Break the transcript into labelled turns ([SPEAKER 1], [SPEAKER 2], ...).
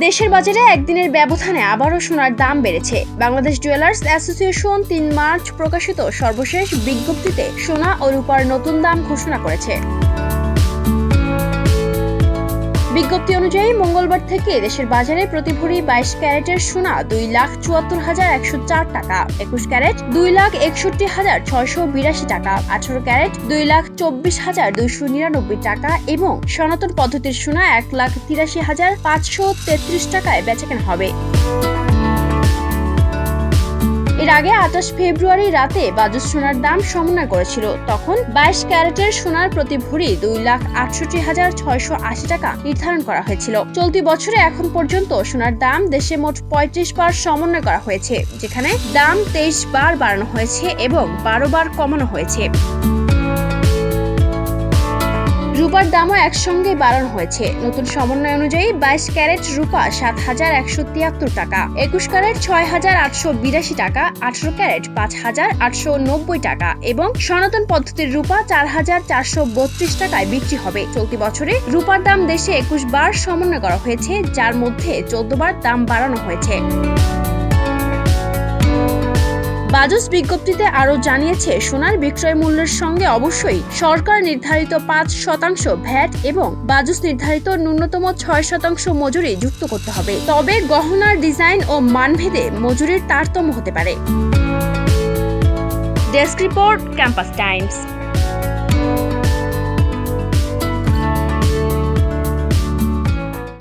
[SPEAKER 1] দেশের বাজারে একদিনের ব্যবধানে আবারও সোনার দাম বেড়েছে। বাংলাদেশ জুয়েলার্স অ্যাসোসিয়েশন ৩ মার্চ প্রকাশিত সর্বশেষ বিজ্ঞপ্তিতে সোনা ও রূপার নতুন দাম ঘোষণা করেছে। বিজ্ঞপ্তি অনুযায়ী মঙ্গলবার থেকে দেশের বাজারে প্রতি ভরি ২২ ক্যারেটের সোনা ২,৭৪,১০৪ টাকা, ২১ ক্যারেট ২,৬১,৬৮২ টাকা, ১৮ ক্যারেট ২,২৪,২৯৯ টাকা এবং সনাতন পদ্ধতির সোনা ১,৮৩,৫৩৩ টাকায় বেচাকেনা হবে। এর আগে ২৮ ফেব্রুয়ারি রাতে বাজুস সোনার দাম সমন্বয় করেছিল। তখন ২২ ক্যারেটের সোনার প্রতি ভরি ২,৬৮,৬৮০ টাকা নির্ধারণ করা হয়েছিল। চলতি বছরে এখন পর্যন্ত সোনার দাম দেশে মোট ৩৫ বার সমন্বয় করা হয়েছে, যেখানে দাম ২৩ বার বাড়ানো হয়েছে এবং ১২ বার কমানো হয়েছে। রূপার দামও একসঙ্গে বাড়ানো হয়েছে। নতুন সমন্বয় অনুযায়ী ২২ ক্যারেট রূপা ৭,১৭৩ টাকা, ২১ ক্যারেট ৬,৮৮২ টাকা, ১৮ ক্যারেট ৫,৮৯০ টাকা এবং সনাতন পদ্ধতির রূপা ৪,৪৩২ টাকায় বিক্রি হবে। চলতি বছরে রূপার দাম দেশে ২১ বার সমন্বয় করা হয়েছে, যার মধ্যে ১৪ বার দাম বাড়ানো হয়েছে। বাজুস বিজ্ঞপ্তিতে আরও জানিয়েছে, সোনার বিক্রয় মূল্যের সঙ্গে অবশ্যই সরকার নির্ধারিত ৫% ভ্যাট এবং বাজুস নির্ধারিত ন্যূনতম ৬% মজুরি যুক্ত করতে হবে। তবে গহনার ডিজাইন ও মানভেদে মজুরির তারতম্য হতে পারে। Desk report, campus Times.